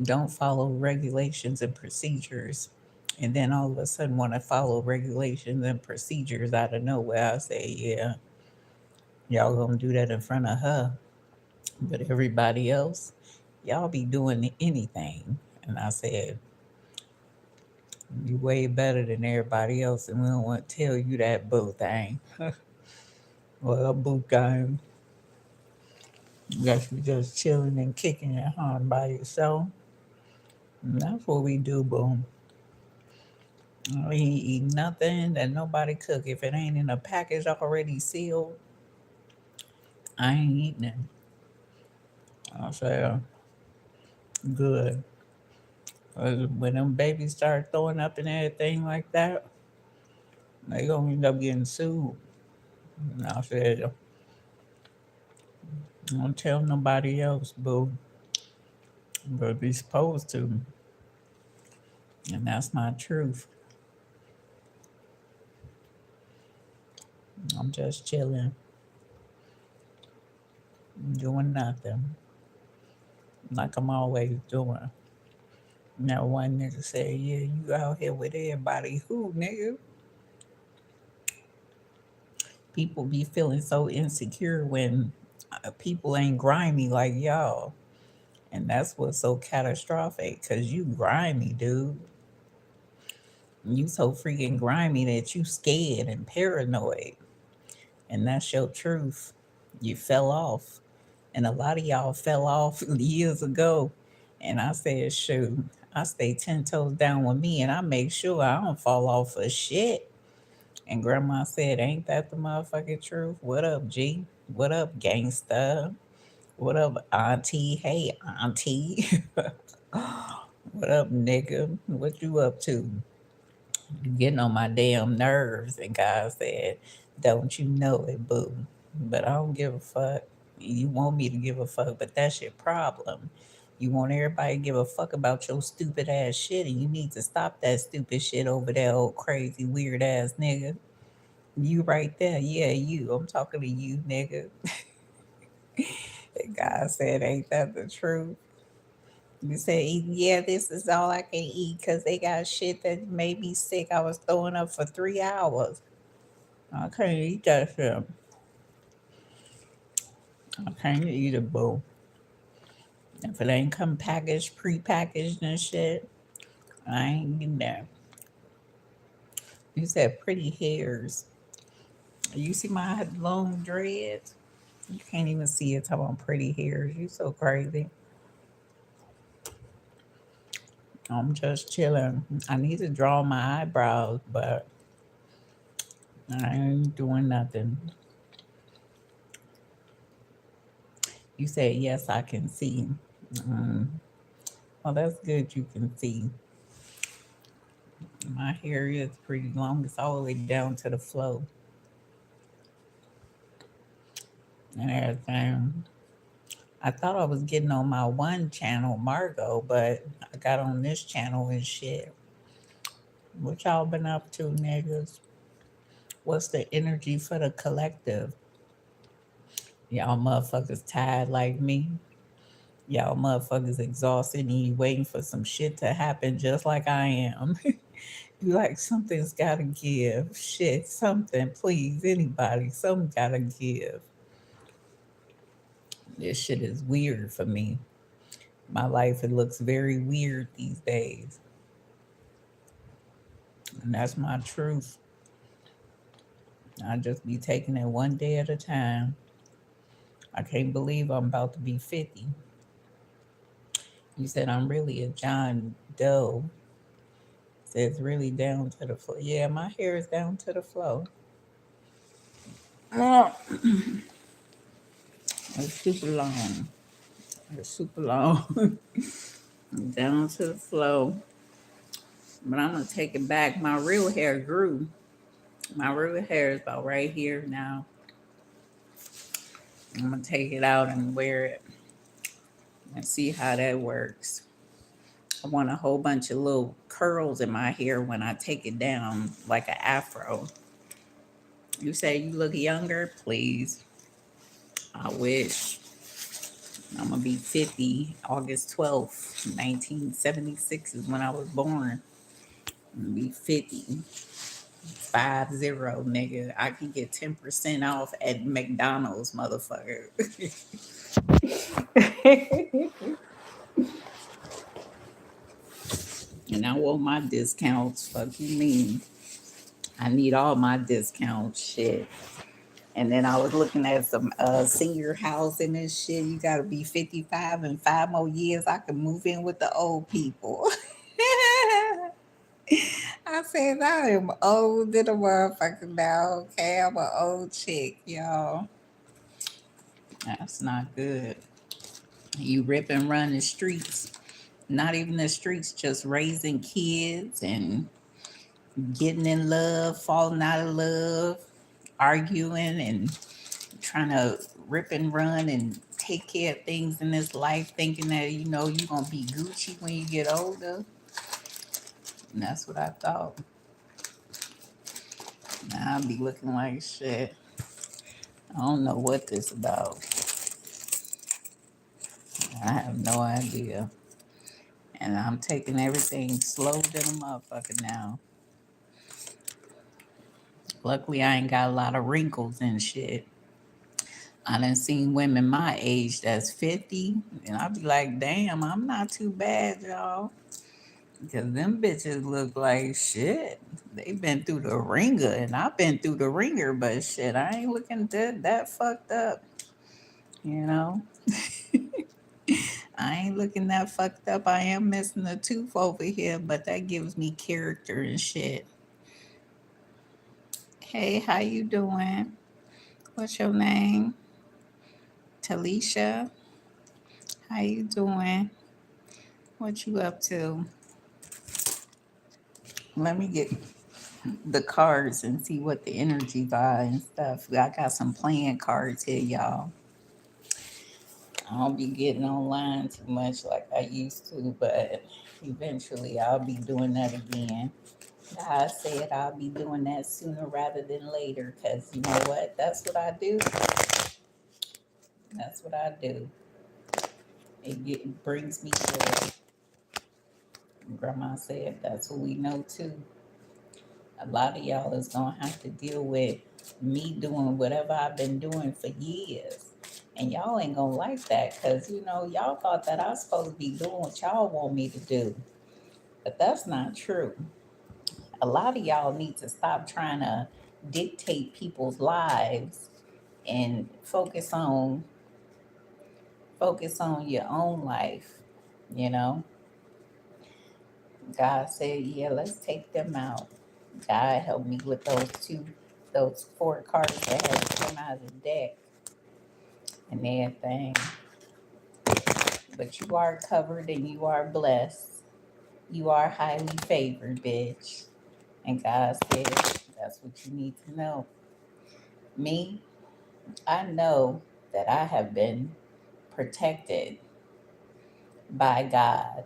don't follow regulations and procedures, and then all of a sudden want to follow regulations and procedures out of nowhere. I say, yeah, y'all gonna do that in front of her, but everybody else, y'all be doing anything. And I said, you way better than everybody else, and we don't want to tell you that boo thing. Well, boo game. Guess you just chilling and kicking at home by yourself. And that's what we do, boo. We ain't eat nothing that nobody cook. If it ain't in a package already sealed, I ain't eating it. I say, good. 'Cause when them babies start throwing up and everything like that, they gonna end up getting sued. And I said, don't tell nobody else, boo. But be supposed to. And that's not truth. I'm just chilling, doing nothing. Like I'm always doing. Now one nigga said, yeah, you out here with everybody. Who, nigga? People be feeling so insecure when people ain't grimy like y'all. And that's what's so catastrophic, because you grimy, dude. You so freaking grimy that you scared and paranoid. And that's your truth. You fell off. And a lot of y'all fell off years ago. And I said, shoot, I stay 10 toes down with me and I make sure I don't fall off for shit. And grandma said, ain't that the motherfucking truth? What up, G? What up, gangsta? What up, auntie? Hey, auntie. What up, nigga? What you up to? You getting on my damn nerves. And God said, don't you know it, boo? But I don't give a fuck. You want me to give a fuck, but that's your problem. You want everybody to give a fuck about your stupid ass shit, and you need to stop that stupid shit over there, old crazy weird ass nigga. You right there, yeah, you. I'm talking to you, nigga. And God said, ain't that the truth? You say, yeah, this is all I can eat because they got shit that made me sick. I was throwing up for 3 hours. I can't eat that shit. I can't eat it, boo. If it ain't come packaged, pre-packaged and shit, I ain't getting that. You said pretty hairs. You see my long dreads? You can't even see it talking about pretty hairs. You so crazy. I'm just chilling. I need to draw my eyebrows, but I ain't doing nothing. You said, yes, I can see. Mm. Well, that's good you can see. My hair is pretty long. It's all the way down to the flow and everything. I thought I was getting on my one channel, Margot, but I got on this channel and shit. What y'all been up to, niggas? What's the energy for the collective? Y'all motherfuckers tired like me. Y'all motherfuckers exhausted and you waiting for some shit to happen just like I am. You like something's gotta give. Shit, something, please, anybody, something gotta give. This shit is weird for me. My life, it looks very weird these days. And that's my truth. I just be taking it one day at a time. I can't believe I'm about to be 50. You said I'm really a John Doe. Says really down to the floor. Yeah, my hair is down to the floor. Oh, it's super long. It's super long. Down to the floor. But I'm gonna take it back. My real hair grew. My real hair is about right here now. I'm gonna take it out and wear it and see how that works. I want a whole bunch of little curls in my hair when I take it down, like an afro. You say you look younger? Please. I wish. I'm gonna be 50 August 12th, 1976 is when I was born. I'm gonna be 50. 50, nigga. I can get 10% off at McDonald's, motherfucker. And I want my discounts. Fuck you mean? I need all my discounts. Shit. And then I was looking at some senior housing and shit. You gotta be 55 and 5 more years. I can move in with the old people. I said I am old than a motherfucker now. Okay, I'm an old chick, y'all. That's not good. You rip and run the streets. Not even the streets, just raising kids and getting in love, falling out of love, arguing and trying to rip and run and take care of things in this life, thinking that you're gonna be Gucci when you get older. And that's what I thought. Now I'll be looking like shit. I don't know what this about. I have no idea. And I'm taking everything slow than a motherfucker now. Luckily, I ain't got a lot of wrinkles and shit. I done seen women my age that's 50, and I be like, damn, I'm not too bad, y'all. Because them bitches look like shit. They been through the ringer, and I've been through the ringer, but shit, I ain't looking that fucked up, you know? I ain't looking that fucked up. I am missing a tooth over here, but that gives me character and shit. Hey, how you doing? What's your name? Talisha? How you doing? What you up to? Let me get the cards and see what the energy vibe and stuff. I got some playing cards here, y'all. I don't be getting online too much like I used to, but eventually I'll be doing that again. God said I'll be doing that sooner rather than later because you know what? That's what I do. That's what I do. It brings me joy. Grandma said that's what we know too. A lot of y'all is gonna have to deal with me doing whatever I've been doing for years. And y'all ain't gonna like that because y'all thought that I was supposed to be doing what y'all want me to do. But that's not true. A lot of y'all need to stop trying to dictate people's lives and focus on your own life, you know. God said, yeah, let's take them out. God helped me with those four cards that had to come out of the deck and everything. But you are covered and you are blessed. You are highly favored, bitch. And God said, that's what you need to know. Me, I know that I have been protected by God,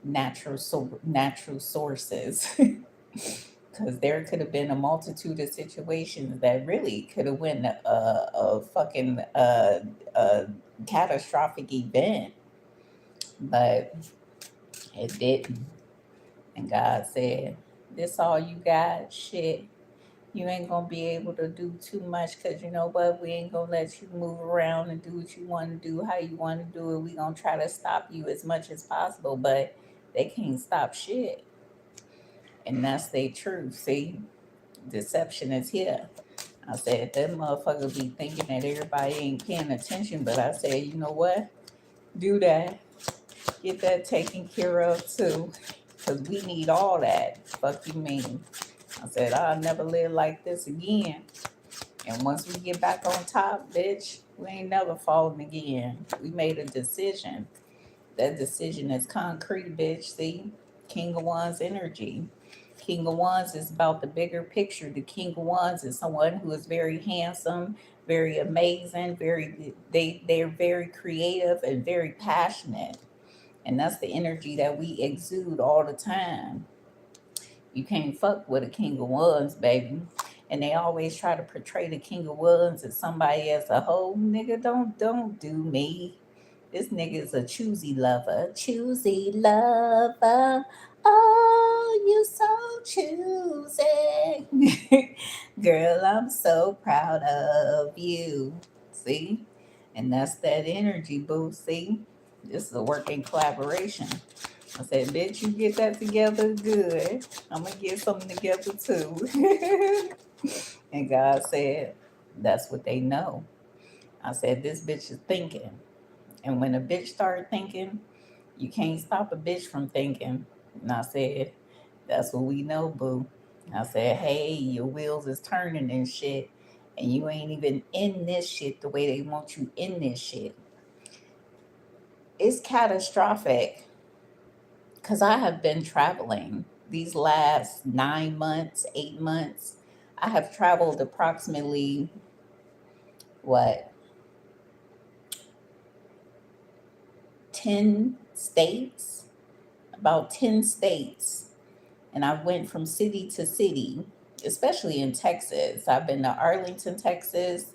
natural sources. Because there could have been a multitude of situations that really could have been a fucking catastrophic event, but it didn't. And God said, "This all you got? Shit, you ain't gonna be able to do too much because you know what? We ain't gonna let you move around and do what you want to do, how you want to do it. We gonna try to stop you as much as possible, but they can't stop shit." And that's their truth. See, deception is here. I said, that motherfucker be thinking that everybody ain't paying attention, but I said, you know what? Do that. Get that taken care of too. Because we need all that. Fuck you mean. I said, I'll never live like this again. And once we get back on top, bitch, we ain't never falling again. We made a decision. That decision is concrete, bitch. See? King of Wands energy. King of Wands is about the bigger picture. The King of Wands is someone who is very handsome, very amazing, they're very creative and very passionate. And that's the energy that we exude all the time. You can't fuck with a King of Wands, baby. And they always try to portray the King of Woodlands as somebody as a whole. Nigga, don't do me. This nigga is a choosy lover. Choosy lover. Oh, you so choosy. Girl, I'm so proud of you. See? And that's that energy, boo. See? This is a working collaboration. I said, bitch, you get that together good. I'm going to get something together too. And God said, that's what they know. I said, this bitch is thinking. And when a bitch start thinking, you can't stop a bitch from thinking. And I said, that's what we know, boo. I said, hey, your wheels is turning and shit. And you ain't even in this shit the way they want you in this shit. It's catastrophic because I have been traveling these last 9 months, 8 months. I have traveled approximately, what, 10 states? About 10 states. And I went from city to city, especially in Texas. I've been to Arlington, Texas,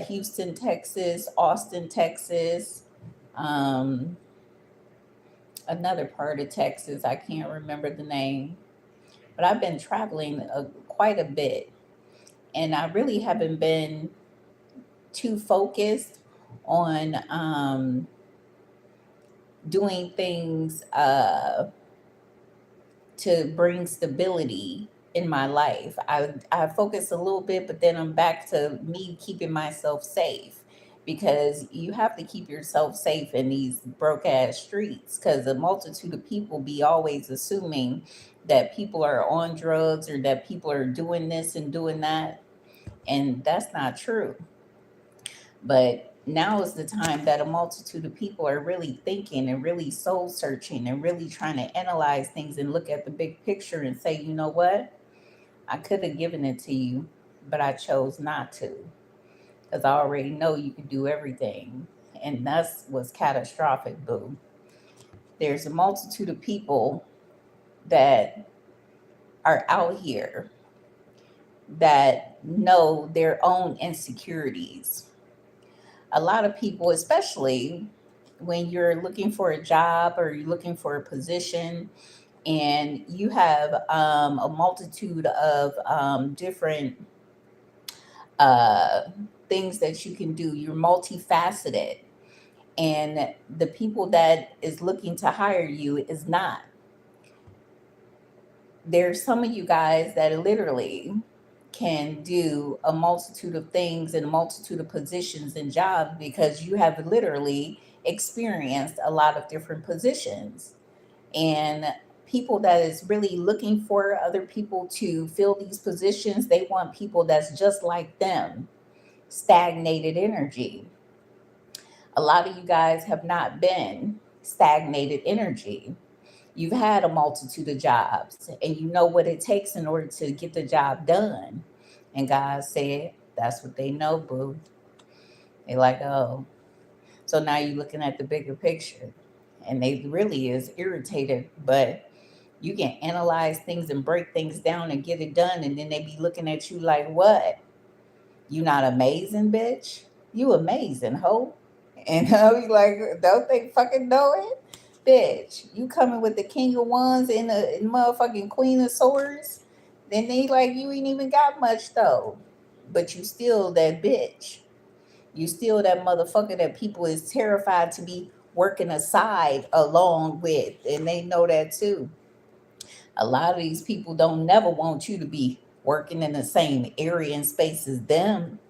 Houston, Texas, Austin, Texas, um, another part of Texas. I can't remember the name, but I've been traveling quite a bit. And I really haven't been too focused on doing things to bring stability in my life. I focus a little bit, but then I'm back to me keeping myself safe because you have to keep yourself safe in these broke ass streets because a multitude of people be always assuming that people are on drugs or that people are doing this and doing that. And that's not true. But now is the time that a multitude of people are really thinking and really soul searching and really trying to analyze things and look at the big picture and say, you know what? I could have given it to you, but I chose not to because I already know you can do everything. And that's what's catastrophic, boo. There's a multitude of people that are out here that know their own insecurities. A lot of people, especially when you're looking for a job or you're looking for a position and you have a multitude of different uh, things that you can do, you're multifaceted, and the people that is looking to hire you is not. There's some of you guys that literally can do a multitude of things and a multitude of positions and jobs because you have literally experienced a lot of different positions. And people that is really looking for other people to fill these positions, they want people that's just like them. Stagnated energy. A lot of you guys have not been stagnated energy. You've had a multitude of jobs and you know what it takes in order to get the job done. And God said, that's what they know, boo. They like, oh. So now you're looking at the bigger picture. And they really is irritated, but you can analyze things and break things down and get it done. And then they be looking at you like, what? You not amazing, bitch? You amazing, ho. And I was like, don't they fucking know it? Bitch, you coming with the King of Wands and the motherfucking Queen of Swords? Then they like, you ain't even got much though. But you still that bitch. You still that motherfucker that people is terrified to be working aside along with. And they know that too. A lot of these people don't never want you to be working in the same area and space as them.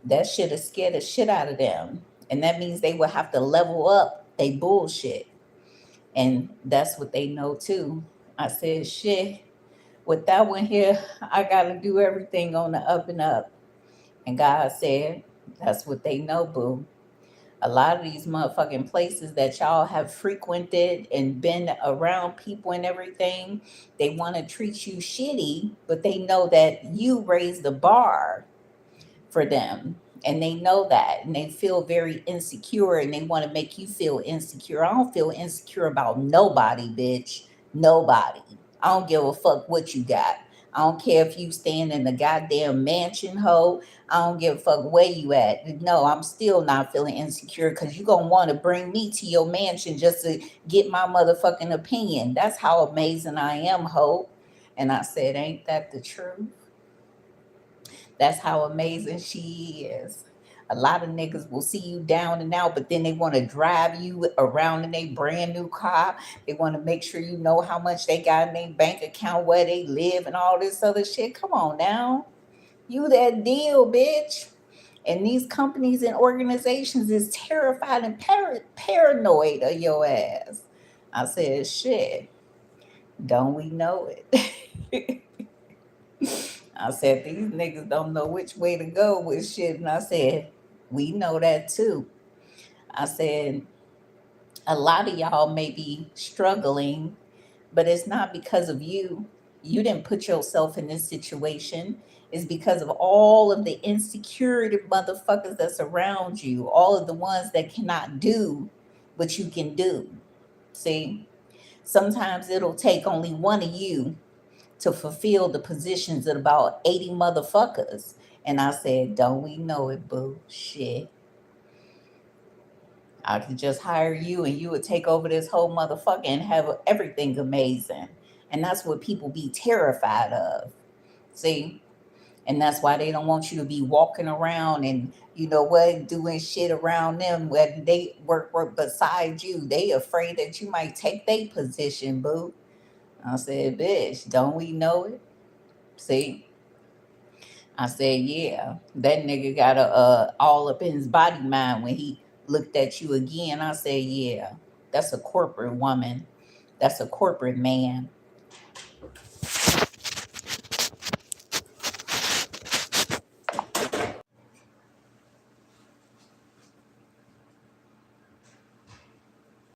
That shit is scared the shit out of them. And that means they will have to level up they bullshit. And that's what they know too. I said, shit, with that one here, I got to do everything on the up and up. And God said, that's what they know, boo. A lot of these motherfucking places that y'all have frequented and been around people and everything, they want to treat you shitty, but they know that you raised the bar for them. And they know that. And they feel very insecure and they want to make you feel insecure. I don't feel insecure about nobody, bitch. Nobody. I don't give a fuck what you got. I don't care if you stand in the goddamn mansion, hoe. I don't give a fuck where you at. No, I'm still not feeling insecure because you gonna want to bring me to your mansion just to get my motherfucking opinion. That's how amazing I am, hoe. And I said, ain't that the truth? That's how amazing she is. A lot of niggas will see you down and out, but then they want to drive you around in a brand new car. They want to make sure you know how much they got in their bank account, where they live, and all this other shit. Come on now. You that deal, bitch. And these companies and organizations is terrified and paranoid of your ass. I said, shit, don't we know it? I said, these niggas don't know which way to go with shit. And I said, we know that too. I said, a lot of y'all may be struggling, but it's not because of you. You didn't put yourself in this situation. It's because of all of the insecurity motherfuckers that's around you, all of the ones that cannot do what you can do. See, sometimes it'll take only one of you to fulfill the positions of about 80 motherfuckers. And I said, don't we know it, boo? Shit. I could just hire you and you would take over this whole motherfucker and have everything amazing. And that's what people be terrified of. See? And that's why they don't want you to be walking around and you know what, doing shit around them when they work beside you. They afraid that you might take their position, boo. I said, bitch, don't we know it? See? I said, yeah, that nigga got all up in his body mind when he looked at you again. I said, yeah, that's a corporate woman. That's a corporate man.